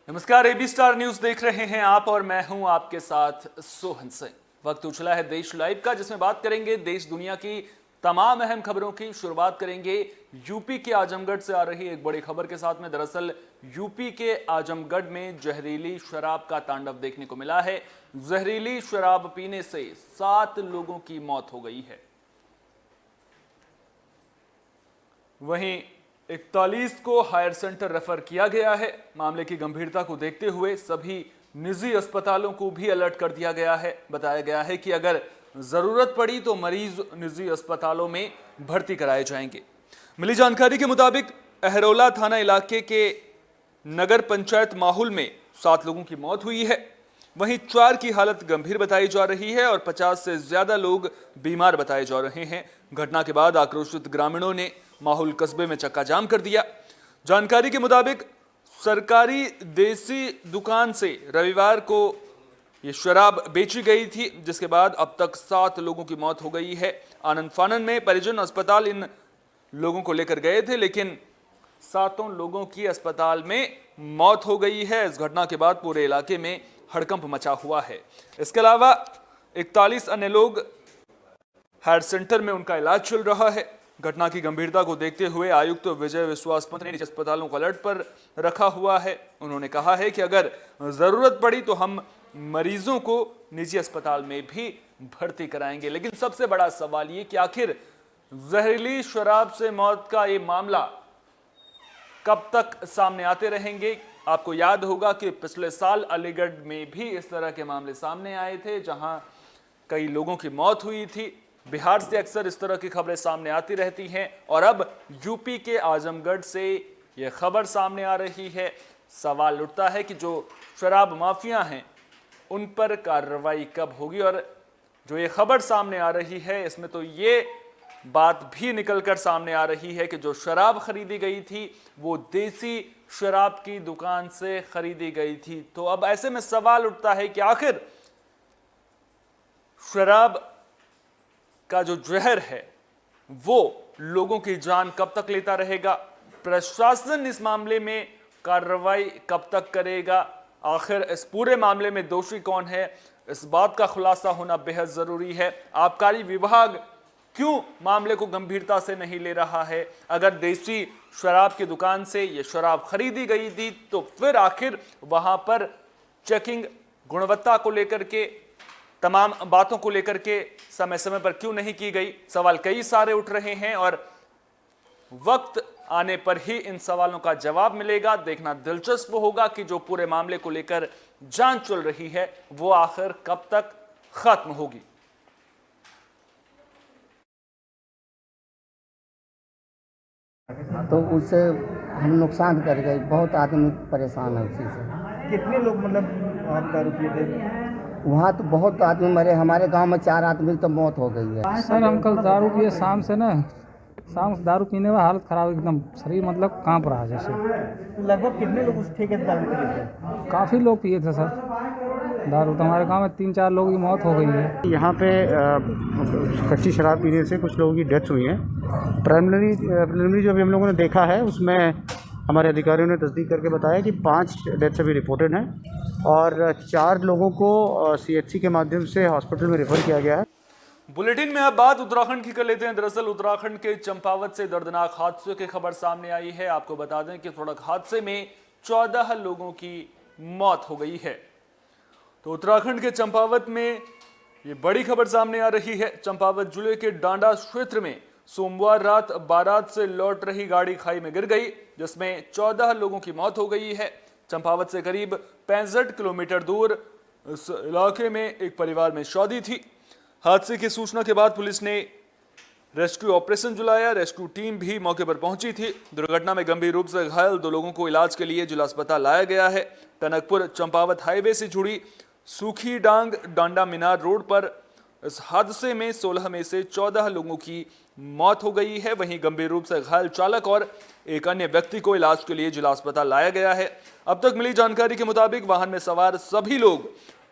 नमस्कार, AB star news देख रहे हैं आप और मैं हूं आपके साथ सोहन सिंह। वक्त उछला है देश लाइव का, जिसमें बात करेंगे देश दुनिया की तमाम अहम खबरों की। शुरुआत करेंगे यूपी के आजमगढ़ से आ रही एक बड़ी खबर के साथ में। दरअसल यूपी के आजमगढ़ में जहरीली शराब का तांडव देखने को मिला है। जहरीली शराब पीने से 7 लोगों की मौत हो गई है। वहीं 41 को हायर सेंटर रेफर किया गया है। मामले की गंभीरता को देखते हुए सभी निजी अस्पतालों को भी अलर्ट कर दिया गया है। बताया गया है कि अगर जरूरत पड़ी तो मरीज निजी अस्पतालों में भर्ती कराए जाएंगे। मिली जानकारी के मुताबिक अहरौला थाना इलाके के नगर पंचायत माहौल में 7 लोगों की मौत हुई है। वहीं 4 की हालत गंभीर बताई जा रही है और 50 से ज्यादा लोग बीमार बताए जा रहे हैं। घटना के बाद आक्रोशित ग्रामीणों ने माहौल कस्बे में चक्का जाम कर दिया। जानकारी के मुताबिक सरकारी देसी दुकान से रविवार को ये शराब बेची गई थी, जिसके बाद अब तक 7 लोगों की मौत हो गई है। आनंद फानन में परिजन अस्पताल इन लोगों को लेकर गए थे, लेकिन 7 लोगों की अस्पताल में मौत हो गई है। इस घटना के बाद पूरे इलाके में हड़कंप मचा हुआ है। इसके अलावा 41 अन्य लोग हायर सेंटर में उनका इलाज चल रहा है। घटना की गंभीरता को देखते हुए आयुक्त विजय विश्वास पंत ने निजी अस्पतालों को अलर्ट पर रखा हुआ है। उन्होंने कहा है कि अगर जरूरत पड़ी तो हम मरीजों को निजी अस्पताल में भी भर्ती कराएंगे। लेकिन सबसे बड़ा सवाल ये कि आखिर जहरीली शराब से मौत का ये मामला कब तक सामने आते रहेंगे। आपको याद होगा कि पिछले साल अलीगढ़ में भी इस तरह के मामले सामने आए थे, जहां कई लोगों की मौत हुई थी। बिहार से अक्सर इस तरह की खबरें सामने आती रहती हैं और अब यूपी के आजमगढ़ से यह खबर सामने आ रही है। सवाल उठता है कि जो शराब माफिया हैं उन पर कार्रवाई कब होगी। और जो ये खबर सामने आ रही है, इसमें तो ये बात भी निकलकर सामने आ रही है कि जो शराब खरीदी गई थी वो देसी शराब की दुकान से खरीदी गई थी। तो अब ऐसे में सवाल उठता है कि आखिर शराब का जो जहर है वो लोगों की जान कब तक लेता रहेगा। प्रशासन इस मामले में कार्रवाई कब तक करेगा। आखिर इस पूरे मामले में दोषी कौन है, इस बात का खुलासा होना बेहद जरूरी है। आबकारी विभाग क्यों मामले को गंभीरता से नहीं ले रहा है। अगर देसी शराब की दुकान से यह शराब खरीदी गई थी तो फिर आखिर वहां पर चेकिंग, गुणवत्ता को लेकर के, तमाम बातों को लेकर के समय समय पर क्यों नहीं की गई। सवाल कई सारे उठ रहे हैं और वक्त आने पर ही इन सवालों का जवाब मिलेगा। देखना दिलचस्प होगा कि जो पूरे मामले को लेकर जांच चल रही है वो आखिर कब तक खत्म होगी। तो उससे हम नुकसान कर गए, बहुत आदमी परेशान है उसी से। कितने लोग मतलब आप दारू पिए थे? वहाँ तो बहुत आदमी मरे। हमारे गांव में 4 आदमी तो मौत हो गई है। सर हम कल दारू पिए शाम से दारू पीने में हालत खराब, एकदम शरीर मतलब कांप रहा जैसे। लगभग कितने लोग उस ठेके से दारू पिए थे? काफ़ी लोग पिए थे सर दारू। तो हमारे गांव में 3-4 लोगों की मौत हो गई है। यहाँ पे कच्ची शराब पीने से कुछ लोगों की डेथ हुई है। प्रिलिमिनरी जो अभी हम लोगों ने देखा है उसमें हमारे अधिकारियों ने तस्दीक करके बताया कि 5 डेथ्स अभी रिपोर्टेड हैं और 4 लोगों को CHC के माध्यम से हॉस्पिटल में रेफर किया गया है। बुलेटिन में अब बात उत्तराखंड की कर लेते हैं। दरअसल उत्तराखंड के चंपावत से दर्दनाक हादसे की खबर सामने आई है। आपको बता दें कि सड़क हादसे में 14 लोगों की मौत हो गई है। तो उत्तराखंड के चंपावत में ये बड़ी खबर सामने आ रही है। चंपावत जिले के डांडा क्षेत्र में सोमवार रात बारात से लौट रही गाड़ी खाई में गिर गई, जिसमें 14 लोगों की मौत हो गई है। चंपावत से करीब 65 किलोमीटर दूर इस इलाके में एक परिवार में शादी थी। हादसे की सूचना के बाद पुलिस ने रेस्क्यू ऑपरेशन चलाया। रेस्क्यू टीम भी मौके पर पहुंची थी। दुर्घटना में गंभीर रूप से घायल 2 लोगों को इलाज के लिए जिला अस्पताल लाया गया है। टनकपुर चंपावत हाईवे से जुड़ी सूखी डांग डांडा मीनार रोड पर इस हादसे में 16 में से 14 लोगों की मौत हो गई है। वहीं गंभीर रूप से घायल चालक और एक अन्य व्यक्ति को इलाज के लिए जिला अस्पताल लाया गया है। अब तक मिली जानकारी के मुताबिक वाहन में सवार सभी लोग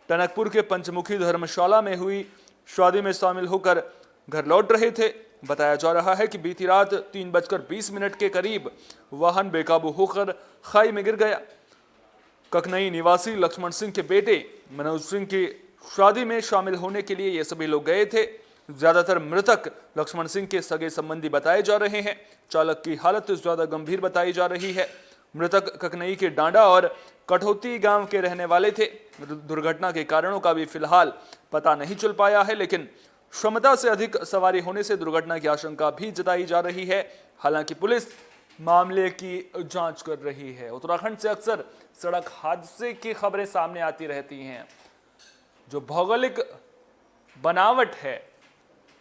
टनकपुर के पंचमुखी धर्मशाला में हुई शादी में शामिल होकर घर लौट रहे थे। बताया जा रहा है कि बीती रात 3:20 के करीब वाहन बेकाबू होकर खाई में गिर गया। ककनई निवासी लक्ष्मण सिंह के बेटे मनोज सिंह की शादी में शामिल होने के लिए ये सभी लोग गए थे। ज्यादातर मृतक लक्ष्मण सिंह के सगे संबंधी बताए जा रहे हैं। चालक की हालत ज्यादा गंभीर बताई जा रही है। मृतक ककनई के डांडा और कठौती गांव के रहने वाले थे। दुर्घटना के कारणों का भी फिलहाल पता नहीं चल पाया है, लेकिन क्षमता से अधिक सवारी होने से दुर्घटना की आशंका भी जताई जा रही है। हालांकि पुलिस मामले की जांच कर रही है। उत्तराखंड से अक्सर सड़क हादसे की खबरें सामने आती रहती हैं। जो भौगोलिक बनावट है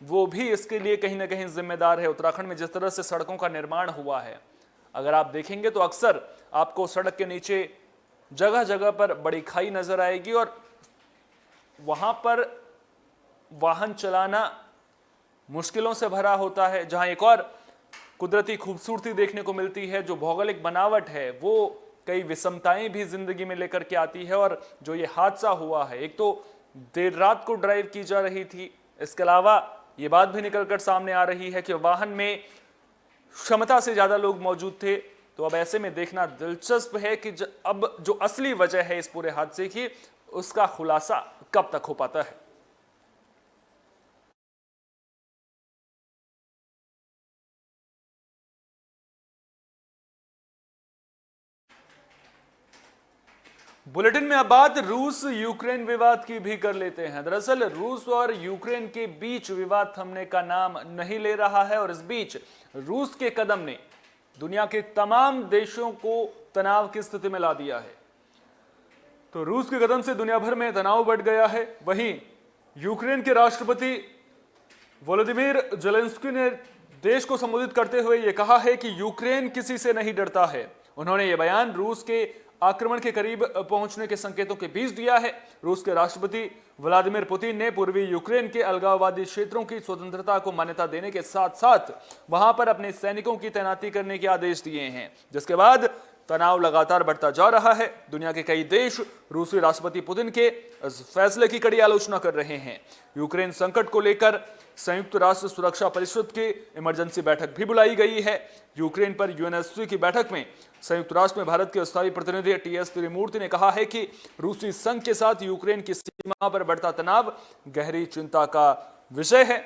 वो भी इसके लिए कहीं ना कहीं जिम्मेदार है। उत्तराखंड में जिस तरह से सड़कों का निर्माण हुआ है, अगर आप देखेंगे तो अक्सर आपको सड़क के नीचे जगह जगह पर बड़ी खाई नजर आएगी और वहां पर वाहन चलाना मुश्किलों से भरा होता है। जहां एक और कुदरती खूबसूरती देखने को मिलती है, जो भौगोलिक बनावट है वो कई विषमताएं भी जिंदगी में लेकर के आती है। और जो ये हादसा हुआ है, एक तो देर रात को ड्राइव की जा रही थी, इसके अलावा ये बात भी निकलकर सामने आ रही है कि वाहन में क्षमता से ज्यादा लोग मौजूद थे। तो अब ऐसे में देखना दिलचस्प है कि अब जो असली वजह है इस पूरे हादसे की, उसका खुलासा कब तक हो पाता है। बुलेटिन में अब बात रूस यूक्रेन विवाद की भी कर लेते हैं। दरअसल रूस और यूक्रेन के बीच विवाद थमने का नाम नहीं ले रहा है और इस बीच रूस के कदम ने दुनिया के तमाम देशों को तनाव की स्थिति में ला दिया है। तो रूस के कदम से दुनिया भर में तनाव बढ़ गया है। वहीं यूक्रेन के राष्ट्रपति वोलोदिमीर जेलेंस्की ने देश को संबोधित करते हुए यह कहा है कि यूक्रेन किसी से नहीं डरता है। उन्होंने यह बयान रूस के आक्रमण के करीब पहुंचने के संकेतों के बीच दिया है। रूस के राष्ट्रपति व्लादिमीर पुतिन ने पूर्वी यूक्रेन के अलगाववादी क्षेत्रों की स्वतंत्रता को मान्यता देने के साथ साथ वहां पर अपने सैनिकों की तैनाती करने के आदेश दिए हैं, जिसके बाद तनाव लगातार बढ़ता जा रहा है। दुनिया के कई देश रूसी राष्ट्रपति पुतिन के इस फैसले की कड़ी आलोचना कर रहे हैं। यूक्रेन संकट को लेकर संयुक्त राष्ट्र सुरक्षा परिषद की इमरजेंसी बैठक भी बुलाई गई है। यूक्रेन पर यूएनएससी की बैठक में संयुक्त राष्ट्र में भारत के स्थायी प्रतिनिधि टीएस त्रिमूर्ति ने कहा है कि रूसी संघ के साथ यूक्रेन की सीमा पर बढ़ता तनाव गहरी चिंता का विषय है।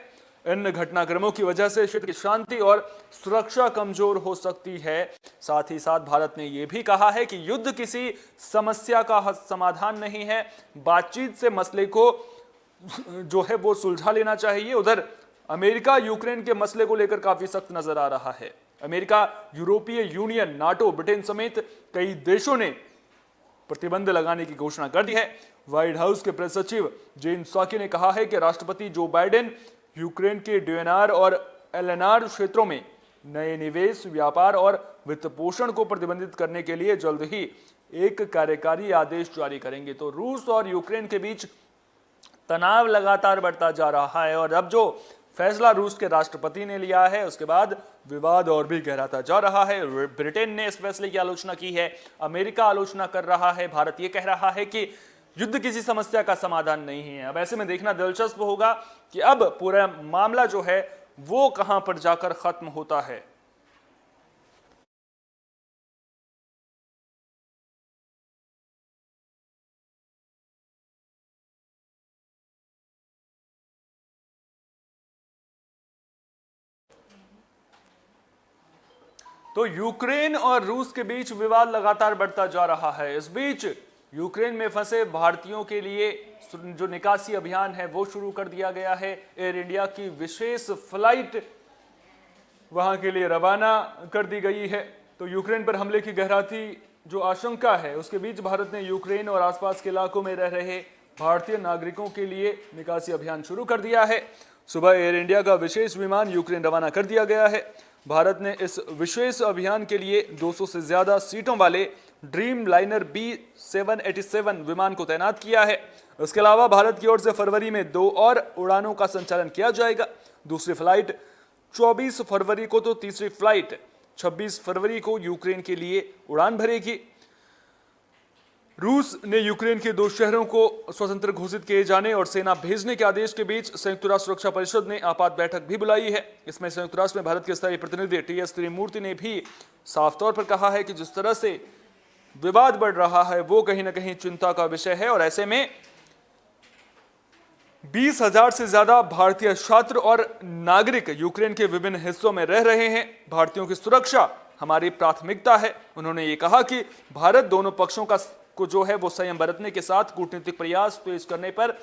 इन घटनाक्रमों की वजह से क्षेत्र की शांति और सुरक्षा कमजोर हो सकती है। साथ ही साथ भारत ने यह भी कहा है कि युद्ध किसी समस्या का समाधान नहीं है, बातचीत से मसले को जो है वो सुलझा लेना चाहिए। उधर अमेरिका यूक्रेन के मसले को लेकर काफी सख्त नजर आ रहा है। अमेरिका, यूरोपीय यूनियन, नाटो, ब्रिटेन समेत कई देशों ने प्रतिबंध लगाने की घोषणा कर दी है। व्हाइट हाउस के प्रेस सचिव जेन साकी ने कहा है कि राष्ट्रपति जो बाइडेन यूक्रेन के डीएनआर और एलएनआर क्षेत्रों में नए निवेश, व्यापार और वित्त पोषण को प्रतिबंधित करने के लिए जल्द ही एक कार्यकारी आदेश जारी करेंगे। तो रूस और यूक्रेन के बीच तनाव लगातार बढ़ता जा रहा है और अब जो फैसला रूस के राष्ट्रपति ने लिया है उसके बाद विवाद और भी गहराता जा रहा है। ब्रिटेन ने इस फैसले की आलोचना की है, अमेरिका आलोचना कर रहा है, भारत ये कह रहा है कि युद्ध किसी समस्या का समाधान नहीं है। अब ऐसे में देखना दिलचस्प होगा कि अब पूरा मामला जो है वो कहां पर जाकर खत्म होता है। तो यूक्रेन और रूस के बीच विवाद लगातार बढ़ता जा रहा है। इस बीच यूक्रेन में फंसे भारतीयों के लिए जो निकासी अभियान है वो शुरू कर दिया गया है। एयर इंडिया की विशेष फ्लाइट वहां के लिए रवाना कर दी गई है। तो यूक्रेन पर हमले की गहराती जो आशंका है उसके बीच भारत ने यूक्रेन और आसपास के इलाकों में रह रहे भारतीय नागरिकों के लिए निकासी अभियान शुरू कर दिया है। सुबह एयर इंडिया का विशेष विमान यूक्रेन रवाना कर दिया गया है। भारत ने इस विशेष अभियान के लिए 200 से ज्यादा सीटों वाले ड्रीम लाइनर B787 विमान को तैनात किया है। इसके अलावा भारत की ओर से फरवरी में 2 और उड़ानों का संचालन किया जाएगा। दूसरी फ्लाइट 24 फरवरी को तो तीसरी फ्लाइट 26 फरवरी को यूक्रेन के लिए उड़ान भरेगी। रूस ने यूक्रेन के 2 शहरों को स्वतंत्र घोषित किए जाने और सेना भेजने के आदेश के बीच संयुक्त राष्ट्र सुरक्षा परिषद ने आपात बैठक भी बुलाई है। इसमें संयुक्त राष्ट्र में भारत के स्थायी प्रतिनिधि टीएस त्रिमूर्ति ने भी साफ तौर पर कहा है कि जिस तरह से विवाद बढ़ रहा है वो कहीं ना कहीं चिंता का विषय है। और ऐसे में 20,000 से ज्यादा भारतीय छात्र और नागरिक यूक्रेन के विभिन्न हिस्सों में रह रहे हैं। भारतीयों की सुरक्षा हमारी प्राथमिकता है। उन्होंने ये कहा कि भारत दोनों पक्षों को जो है वो संयम बरतने के साथ कूटनीतिक प्रयास तेज करने पर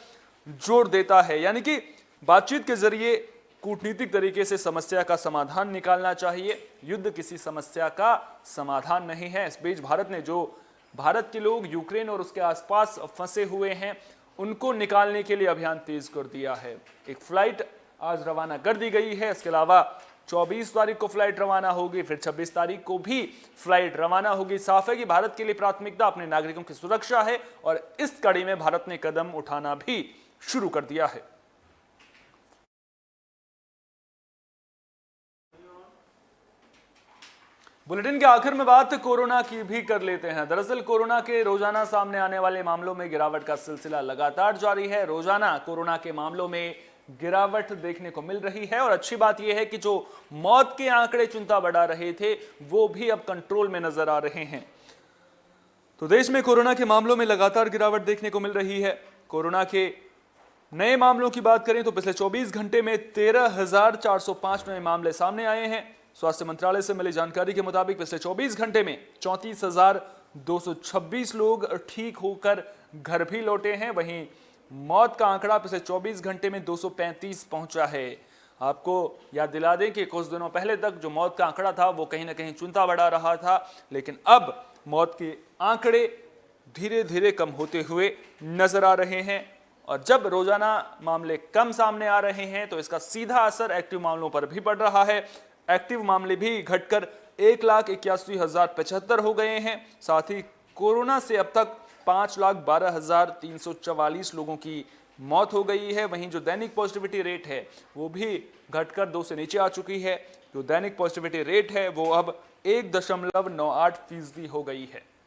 जोर देता है, यानी कि बातचीत के जरिए कूटनीतिक तरीके से समस्या का समाधान निकालना चाहिए। युद्ध किसी समस्या का समाधान नहीं है। इस बीच भारत के लोग यूक्रेन और उसके आसपास फंसे हुए हैं, उनको निकालने के लिए अभियान तेज कर दिया है। एक फ्लाइट आज रवाना कर दी गई है। इसके अलावा 24 तारीख को फ्लाइट रवाना होगी, फिर 26 तारीख को भी फ्लाइट रवाना होगी। साफ है कि भारत के लिए प्राथमिकता अपने नागरिकों की सुरक्षा है और इस कड़ी में भारत ने कदम उठाना भी शुरू कर दिया है। बुलेटिन के आखिर में बात कोरोना की भी कर लेते हैं। दरअसल कोरोना के रोजाना सामने आने वाले मामलों में गिरावट का सिलसिला लगातार जारी है। रोजाना कोरोना के मामलों में गिरावट देखने को मिल रही है और अच्छी बात यह है कि जो मौत के आंकड़े चिंता बढ़ा रहे थे वो भी अब कंट्रोल में नजर आ रहे हैं। तो देश में कोरोना के मामलों में लगातार गिरावट देखने को मिल रही है। कोरोना के नए मामलों की बात करें तो पिछले 24 घंटे में 13,405 नए मामले सामने आए हैं। स्वास्थ्य मंत्रालय से मिली जानकारी के मुताबिक पिछले 24 घंटे में 34,226 लोग ठीक होकर घर भी लौटे हैं। वहीं मौत का आंकड़ा पिछले 24 घंटे में 235 पहुंचा है। आपको याद दिला दें कि कुछ दिनों पहले तक जो मौत का आंकड़ा था वो कहीं ना कहीं चिंता बढ़ा रहा था, लेकिन अब मौत के आंकड़े धीरे धीरे कम होते हुए नजर आ रहे हैं। और जब रोजाना मामले कम सामने आ रहे हैं तो इसका सीधा असर एक्टिव मामलों पर भी पड़ रहा है। एक्टिव मामले भी घटकर 1,81,075 हो गए हैं। साथ ही कोरोना से अब तक 5,12,344 लोगों की मौत हो गई है। वहीं जो दैनिक पॉजिटिविटी रेट है वो भी घटकर 2 से नीचे आ चुकी है। जो दैनिक पॉजिटिविटी रेट है वो अब 1.98% हो गई है।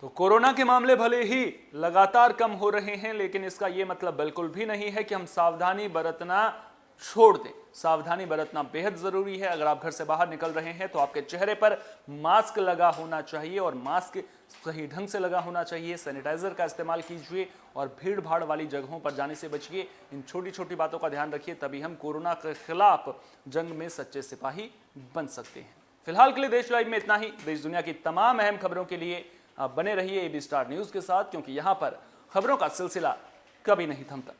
तो कोरोना के मामले भले ही लगातार कम हो रहे हैं, लेकिन इसका यह मतलब बिल्कुल भी नहीं है कि हम सावधानी बरतना छोड़ दें। सावधानी बरतना बेहद जरूरी है। अगर आप घर से बाहर निकल रहे हैं तो आपके चेहरे पर मास्क लगा होना चाहिए और मास्क सही ढंग से लगा होना चाहिए। सैनिटाइजर का इस्तेमाल कीजिए और भीड़ भाड़ वाली जगहों पर जाने से बचिए। इन छोटी छोटी बातों का ध्यान रखिए, तभी हम कोरोना के खिलाफ जंग में सच्चे सिपाही बन सकते हैं। फिलहाल के लिए देश लाइव में इतना ही। देश दुनिया की तमाम अहम खबरों के लिए आप बने रहिए AB स्टार न्यूज के साथ, क्योंकि यहां पर खबरों का सिलसिला कभी नहीं थमता।